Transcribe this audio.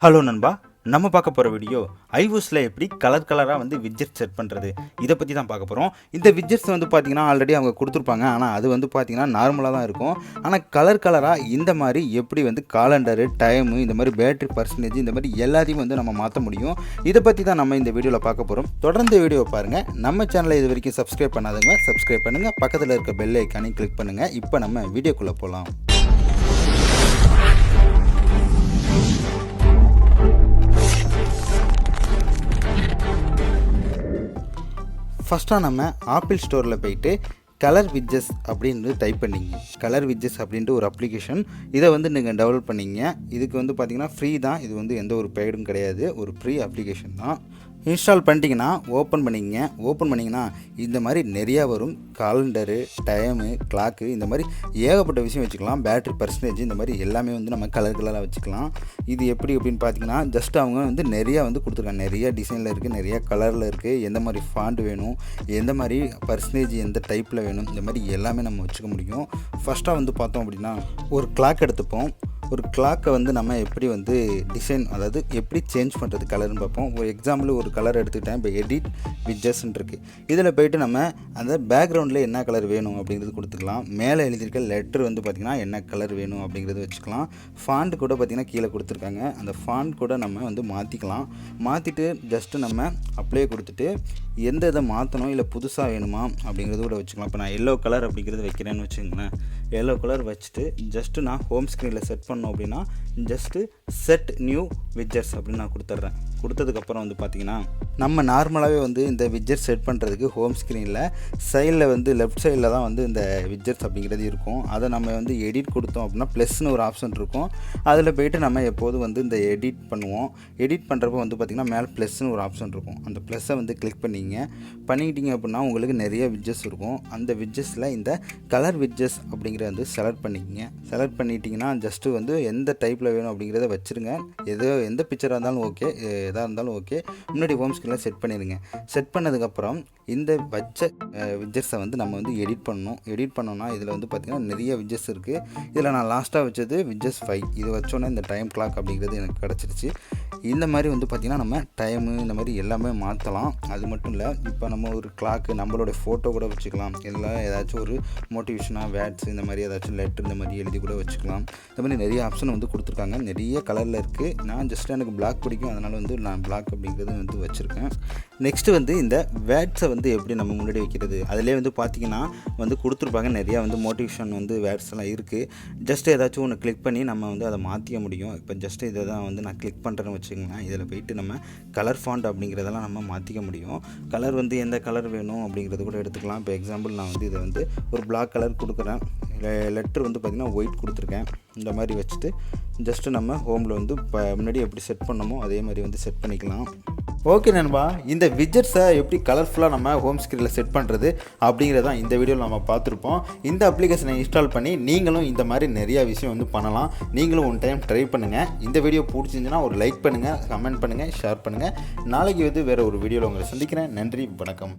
Hello நண்பா, நம்ம பார்க்க போகிற வீடியோ iOSல எப்படி கலராக வந்து விட்ஜெட் செட் பண்ணுறது இதை பற்றி தான் பார்க்க போகிறோம். இந்த விட்ஜெட்ஸ் வந்து பார்த்திங்கன்னா ஆல்ரெடி அவங்க கொடுத்துருப்பாங்க. ஆனால் அது வந்து பார்த்திங்கன்னா நார்மலாக தான் இருக்கும். ஆனால் கலராக இந்த மாதிரி எப்படி வந்து காலண்டரு, டைமு, இந்த மாதிரி பேட்டரி பர்சன்டேஜ், இந்த மாதிரி எல்லாத்தையும் வந்து நம்ம மாற்ற முடியும். இதை பற்றி தான் நம்ம இந்த வீடியோவில் பார்க்க போகிறோம். தொடர்ந்து வீடியோ பாருங்கள். நம்ம சேனலை இது வரைக்கும் சப்ஸ்கிரைப் பண்ணாதவங்க சப்ஸ்கிரைப் பண்ணுங்கள். பக்கத்தில் இருக்க பெல் ஐக்கானையும் கிளிக் பண்ணுங்கள். இப்போ நம்ம வீடியோக்குள்ளே போகலாம். ஃபஸ்ட்டாக நம்ம ஆப்பிள் ஸ்டோரில் போயிட்டு கலர் விட்ஜெட்ஸ் அப்படின்னு டைப் பண்ணிங்க. கலர் விட்ஜெட்ஸ் அப்படின்ட்டு ஒரு அப்ளிகேஷன், இதை வந்து நீங்கள் டெவலப் பண்ணிங்க. இதுக்கு வந்து பார்த்திங்கன்னா ஃப்ரீ தான். இது வந்து எந்த ஒரு பெய்டும் கிடையாது, ஒரு ஃப்ரீ அப்ளிகேஷன் தான். இன்ஸ்டால் பண்ணிட்டீங்கன்னா ஓப்பன் பண்ணிங்கன்னா இந்த மாதிரி நிறையா வரும். காலண்டரு, டைமு, கிளாக்கு, இந்த மாதிரி ஏகப்பட்ட விஷயம் வச்சுக்கலாம். பேட்டரி பர்சன்டேஜ், இந்த மாதிரி எல்லாமே வந்து நம்ம கலராக வச்சுக்கலாம். இது எப்படி அப்படின்னு பார்த்தீங்கன்னா ஜஸ்ட் அவங்க வந்து நிறையா வந்து கொடுத்துருக்காங்க. நிறைய டிசைனில் இருக்குது, நிறைய கலரில் இருக்குது. எந்த மாதிரி ஃபாண்ட் வேணும், எந்த மாதிரி பர்சன்டேஜ் எந்த டைப்பில் வேணும், இந்த மாதிரி எல்லாமே நம்ம வச்சுக்க முடியும். ஃபஸ்ட்டாக வந்து பார்த்தோம் அப்படின்னா ஒரு கிளாக் எடுத்துப்போம். ஒரு கிளாக்கை வந்து நம்ம எப்படி வந்து டிசைன், அதாவது எப்படி சேஞ்ச் பண்ணுறது கலர்னு பார்ப்போம். ஒரு எக்ஸாம்பிள் ஒரு கலர் எடுத்துக்கிட்டேன். இப்போ எடிட் விட்ஜெட்ஸ்ன்னு இருக்குது. இதில் போய்ட்டு நம்ம அந்த பேக்ரவுண்டில் என்ன கலர் வேணும் அப்படிங்கிறது கொடுத்துக்கலாம். மேலே எழுதியிருக்க லெட்டர் வந்து பார்த்திங்கன்னா என்ன கலர் வேணும் அப்படிங்கிறது வச்சுக்கலாம். ஃபாண்ட் கூட பார்த்திங்கன்னா கீழே கொடுத்துருக்காங்க. அந்த ஃபாண்ட் கூட நம்ம வந்து மாற்றிக்கலாம். மாற்றிட்டு ஜஸ்ட்டு நம்ம அப்ளை கொடுத்துட்டு எந்த இதை மாற்றணும் இல்லை புதுசாக வேணுமா அப்படிங்கிறது கூட வச்சுக்கலாம். இப்போ நான் எல்லோ கலர் அப்படிங்கிறது வைக்கிறேன்னு வச்சுக்கோங்களேன். எல்லோ கலர் வச்சுட்டு ஜஸ்ட்டு நான் ஹோம் ஸ்க்ரீனில் செட் பண்ணோம் அப்படின்னா ஜஸ்ட்டு செட் நியூ விட்ஜெட்ஸ் அப்படின்னு நான் கொடுத்துட்றேன். கொடுத்ததுக்கப்புறம் வந்து பார்த்திங்கன்னா நம்ம நார்மலாகவே வந்து இந்த விட்ஜெட் செட் பண்ணுறதுக்கு ஹோம் ஸ்க்ரீனில் சைடில் வந்து லெஃப்ட் சைடில் தான் வந்து இந்த விட்ஜெட்ஸ் அப்படிங்கிறது இருக்கும். அதை நம்ம வந்து எடிட் கொடுத்தோம் அப்படின்னா ப்ளஸ்னு ஒரு ஆப்ஷன் இருக்கும். அதில் போய்ட்டு நம்ம எப்போதும் வந்து இந்த எடிட் பண்ணுவோம். எடிட் பண்ணுறப்போ வந்து பார்த்திங்கன்னா மேலே ப்ளஸ்னு ஒரு ஆப்ஷன் இருக்கும். அந்த ப்ளஸ்ஸை வந்து கிளிக் பண்ணிக்கிட்டீங்க அப்படின்னா உங்களுக்கு நிறைய விட்ஜெட்ஸ் இருக்கும். அந்த விட்ஜெட்ஸில் இந்த கலர் விட்ஜெட்ஸ் அப்படிங்கிறத வந்து செலக்ட் பண்ணிக்கிங்க. செலக்ட் பண்ணிட்டீங்கன்னா ஜஸ்ட்டு வந்து எந்த டைப்பில் வேணும் அப்படிங்கிறத வச்சுருங்க. எந்த பிக்சராக இருந்தாலும் ஓகே, எதாக இருந்தாலும் ஓகே. முன்னாடி ஹோம் ஸ்க்ரீனில் செட் பண்ணிடுங்க. செட் பண்ணதுக்கப்புறம் இந்த வச்ச விட்ஜெட்ஸை வந்து நம்ம வந்து எடிட் பண்ணோம்னா இதில் வந்து பார்த்திங்கன்னா நிறைய விட்ஜெட்ஸ் இருக்குது. இதில் நான் லாஸ்ட்டாக வச்சது விட்ஜெட்ஸ் 5. இது வச்சோன்னே இந்த டைம் கிளாக் அப்படிங்கிறது எனக்கு கிடச்சிருச்சு. இந்த மாதிரி வந்து பார்த்திங்கன்னா நம்ம டைமு இந்த மாதிரி எல்லாமே மாற்றலாம். அது மட்டும் இல்லை, இப்போ நம்ம ஒரு கிளாக்கு, நம்மளோட ஃபோட்டோ கூட வச்சுக்கலாம். இதில் ஏதாச்சும் ஒரு மோட்டிவேஷனாக வேட்ஸ், இந்த மாதிரி ஏதாச்சும் லெட்டர் இந்த மாதிரி எழுதி கூட வச்சுக்கலாம். இந்த மாதிரி நிறைய ஆப்ஷன் வந்து கொடுத்துருக்காங்க. நிறைய கலரில் இருக்குது. நான் ஜஸ்ட் எனக்கு பிளாக் பிடிக்கும், அதனால் வந்து நான் பிளாக் அப்படிங்கிறது வந்து வச்சுருக்கேன். நெக்ஸ்ட்டு வந்து இந்த வேட்ஸை வந்து எப்படி நம்ம முன்னாடி வைக்கிறது, அதிலே வந்து பார்த்திங்கன்னா வந்து கொடுத்துருப்பாங்க. நிறையா வந்து மோட்டிவேஷன் வந்து வேட்ஸ் எல்லாம் இருக்குது. ஜஸ்ட் ஏதாச்சும் ஒன்று கிளிக் பண்ணி நம்ம வந்து அதை மாற்றிக்க முடியும். இப்போ ஜஸ்ட் இதை தான் வந்து நான் கிளிக் பண்ணுறேன்னு வச்சுக்கோங்களேன். இதில் போய்ட்டு நம்ம கலர் ஃபாண்ட் அப்படிங்கிறதெல்லாம் நம்ம மாற்றிக்க முடியும். கலர் வந்து எந்த கலர் வேணும் அப்படிங்கிறது கூட எடுத்துக்கலாம். இப்போ எக்ஸாம்பிள் நான் வந்து இதை வந்து ஒரு பிளாக் கலர் கொடுக்குறேன். லெட்டர் வந்து பார்த்திங்கன்னா ஒயிட் கொடுத்துருக்கேன். இந்த மாதிரி வச்சுட்டு ஜஸ்ட்டு நம்ம ஹோமில் வந்து முன்னாடி எப்படி செட் பண்ணமோ அதே மாதிரி வந்து செட் பண்ணிக்கலாம். ஓகே நண்பா, இந்த விட்ஜெட்ஸை எப்படி கலர்ஃபுல்லாக நம்ம ஹோம் ஸ்க்ரீனில் செட் பண்ணுறது அப்படிங்கிறதான் இந்த வீடியோவில் நம்ம பார்த்துருப்போம். இந்த அப்ளிகேஷனை இன்ஸ்டால் பண்ணி நீங்களும் இந்த மாதிரி நிறையா விஷயம் வந்து பண்ணலாம். நீங்களும் ஒன் டைம் ட்ரை பண்ணுங்கள். இந்த வீடியோ பிடிச்சிருந்துச்சுன்னா ஒரு லைக் பண்ணுங்கள், கமெண்ட் பண்ணுங்கள், ஷேர் பண்ணுங்கள். நாளைக்கு வந்து வேறு ஒரு வீடியோவில் உங்களை சந்திக்கிறேன். நன்றி, வணக்கம்.